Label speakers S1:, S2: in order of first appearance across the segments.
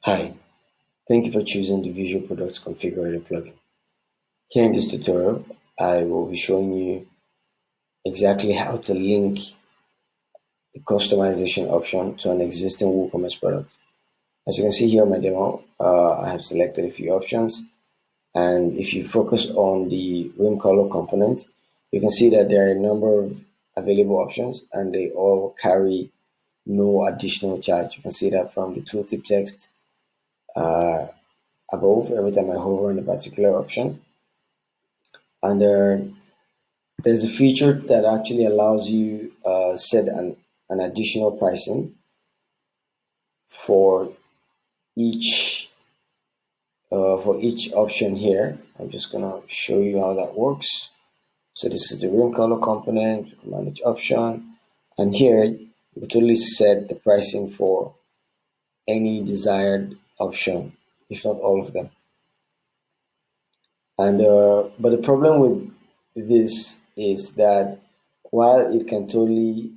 S1: Hi, thank you for choosing the Visual Products Configurator plugin. Here in this tutorial, I will be showing you exactly how to link the customization option to an existing WooCommerce product. As you can see here in my demo, I have selected a few options, and if you focus on the rim color component, you can see that there are a number of available options and they all carry no additional charge. You can see that from the tooltip text above every time I hover on a particular option. And there's a feature that actually allows you set an additional pricing for each option here. I'm just gonna show you how that works. So this is the rim color component, manage option, and here you can totally set the pricing for any desired option, if not all of them. And but the problem with this is that while it can totally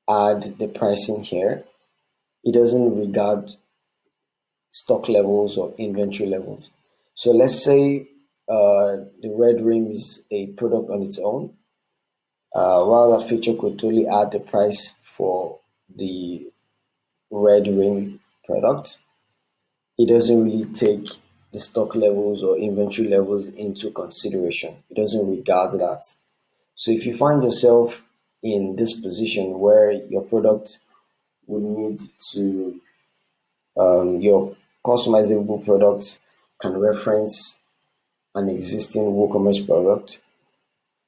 S1: add the pricing here, it doesn't regard stock levels or inventory levels. So let's say the red rim is a product on its own. While that feature could totally add the price for the red rim product, it doesn't really take the stock levels or inventory levels into consideration. It doesn't regard that. So if you find yourself in this position where your product would need to your customizable product can reference an existing WooCommerce product,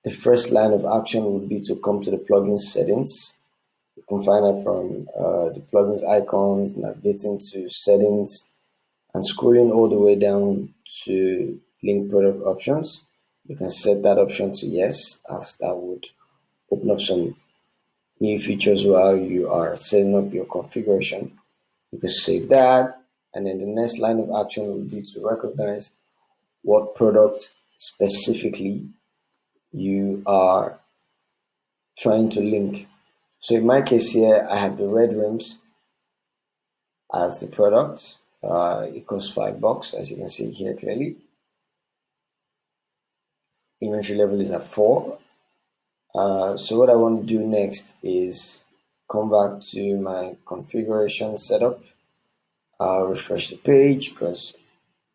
S1: the first line of action would be to come to the plugin settings. You can find that from the plugins icons, navigating to settings, and scrolling all the way down to link product options. You can set that option to yes, as that would open up some new features while you are setting up your configuration. You can save that, and then the next line of action will be to recognize what product specifically you are trying to link. So in my case here, I have the red rims as the product. It costs $5, as you can see here clearly. Inventory level is at 4. So what I want to do next is come back to my configuration setup. I'll refresh the page because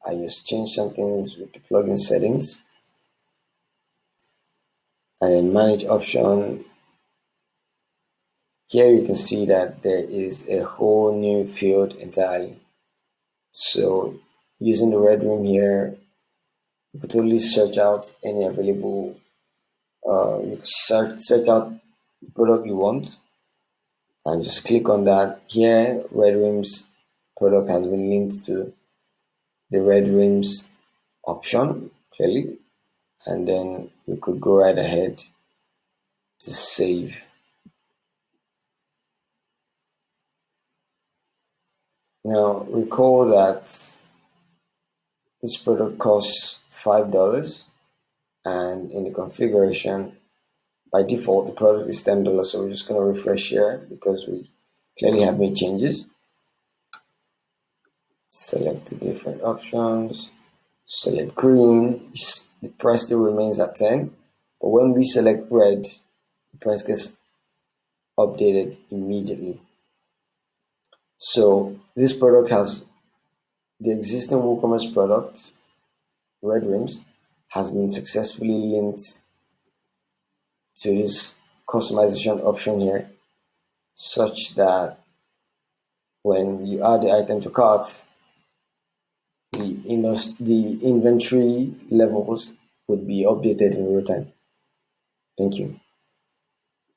S1: I just changed some things with the plugin settings, and then manage option. Here you can see that there is a whole new field entirely. So using the red room here, you could totally search out any available, you can search out the product you want and just click on that. Here, red rims product has been linked to the red rims option clearly, and then you could go right ahead to save. Now recall that this product costs $5, and in the configuration by default the product is $10. So we're just going to refresh here because we clearly have made changes. Select the different options, select green, the price still remains at 10, but when we select red, the price gets updated immediately. So this product has the existing WooCommerce product, red rims, has been successfully linked to this customization option here, such that when you add the item to cart, the inventory levels would be updated in real time. Thank you.